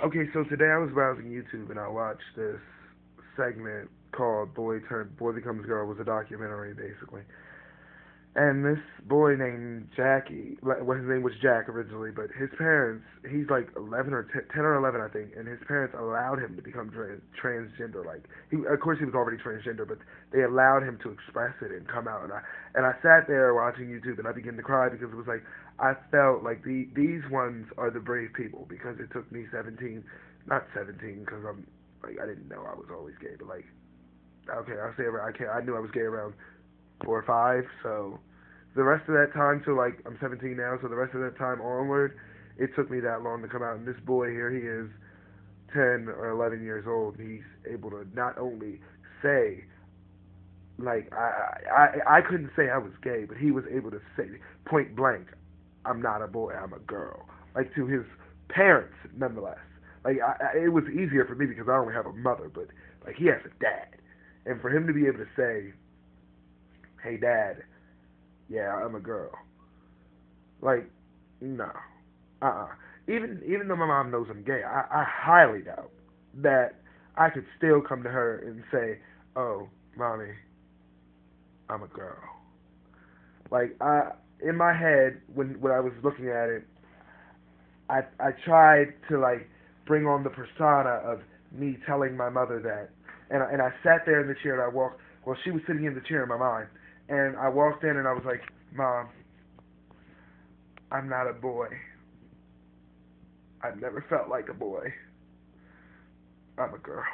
Okay, so today I was browsing YouTube and I watched this segment called Boy Becomes Girl. It was a documentary basically. And this boy named Jackie, well, his name was Jack originally, but his parents, he's like 11 or 10 or 11, I think, and his parents allowed him to become transgender. Like, of course, he was already transgender, but they allowed him to express it and come out. And I sat there watching YouTube, and I began to cry because it was like I felt like these ones are the brave people because it took me 17, not 17, because I'm like I didn't know I was always gay, but like okay, I'll say I knew I was gay around 4 or 5. So the rest of that time, so like I'm 17 now, so the rest of that time onward, it took me that long to come out. And this boy here, he is 10 or 11 years old. He's able to not only say like I couldn't say I was gay, but he was able to say point blank, I'm not a boy, I'm a girl. Like to his parents, nonetheless. Like it was easier for me because I only have a mother, but like he has a dad, and for him to be able to say, "Hey, Dad, yeah, I'm a girl," like no, Even though my mom knows I'm gay, I highly doubt that I could still come to her and say, "Oh, mommy, I'm a girl." Like in my head when I was looking at it, I tried to like bring on the persona of me telling my mother that, and I sat there in the chair and I walked. Well, she was sitting in the chair in my mind, and I walked in and I was like, "Mom, I'm not a boy. I've never felt like a boy. I'm a girl,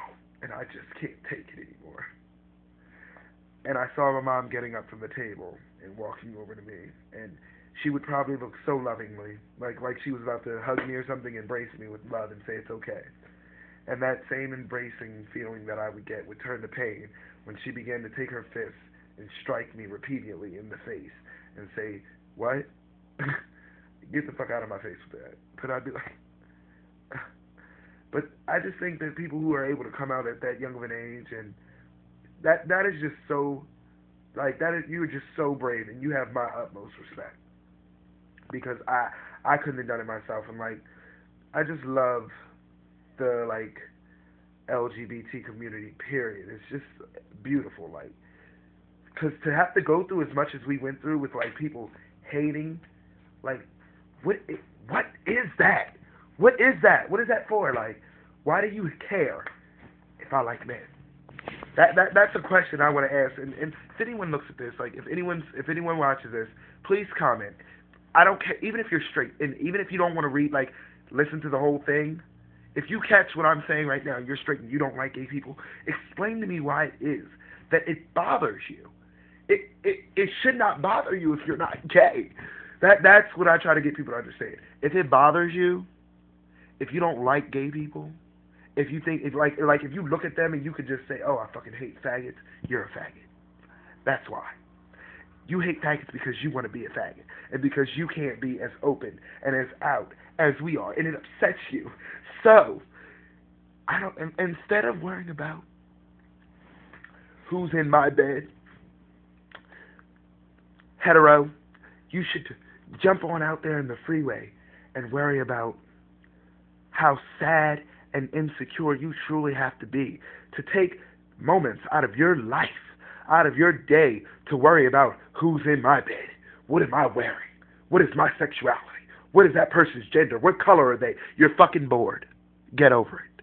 and I just can't take it anymore." And I saw my mom getting up from the table and walking over to me, and she would probably look so lovingly, like she was about to hug me or something, embrace me with love and say it's okay. And that same embracing feeling that I would get would turn to pain when she began to take her fists and strike me repeatedly in the face and say, "What? Get the fuck out of my face with that." But I'd be like, but I just think that people who are able to come out at that young of an age and that is just so like that is you are just so brave and you have my utmost respect because I couldn't have done it myself and like I just love the like LGBT community period. It's just beautiful like because to have to go through as much as we went through with like people hating like what what is that? What is that? What is that for? Like why do you care if I like men? That's a question I want to ask. And if anyone looks at this, like if anyone watches this, please comment. I don't care, even if you're straight, and even if you don't want to read like listen to the whole thing. If you catch what I'm saying right now, you're straight and you don't like gay people. Explain to me why it is that it bothers you. It should not bother you if you're not gay. That's what I try to get people to understand. If it bothers you, if you don't like gay people, if you think if you look at them and you could just say, "Oh, I fucking hate faggots," you're a faggot. That's why. You hate faggots because you want to be a faggot and because you can't be as open and as out as we are, and it upsets you. So, I don't. Instead of worrying about who's in my bed, hetero, you should jump on out there in the freeway and worry about how sad and insecure you truly have to be to take moments out of your life, out of your day, to worry about who's in my bed. What am I wearing? What is my sexuality? What is that person's gender? What color are they? You're fucking bored. Get over it.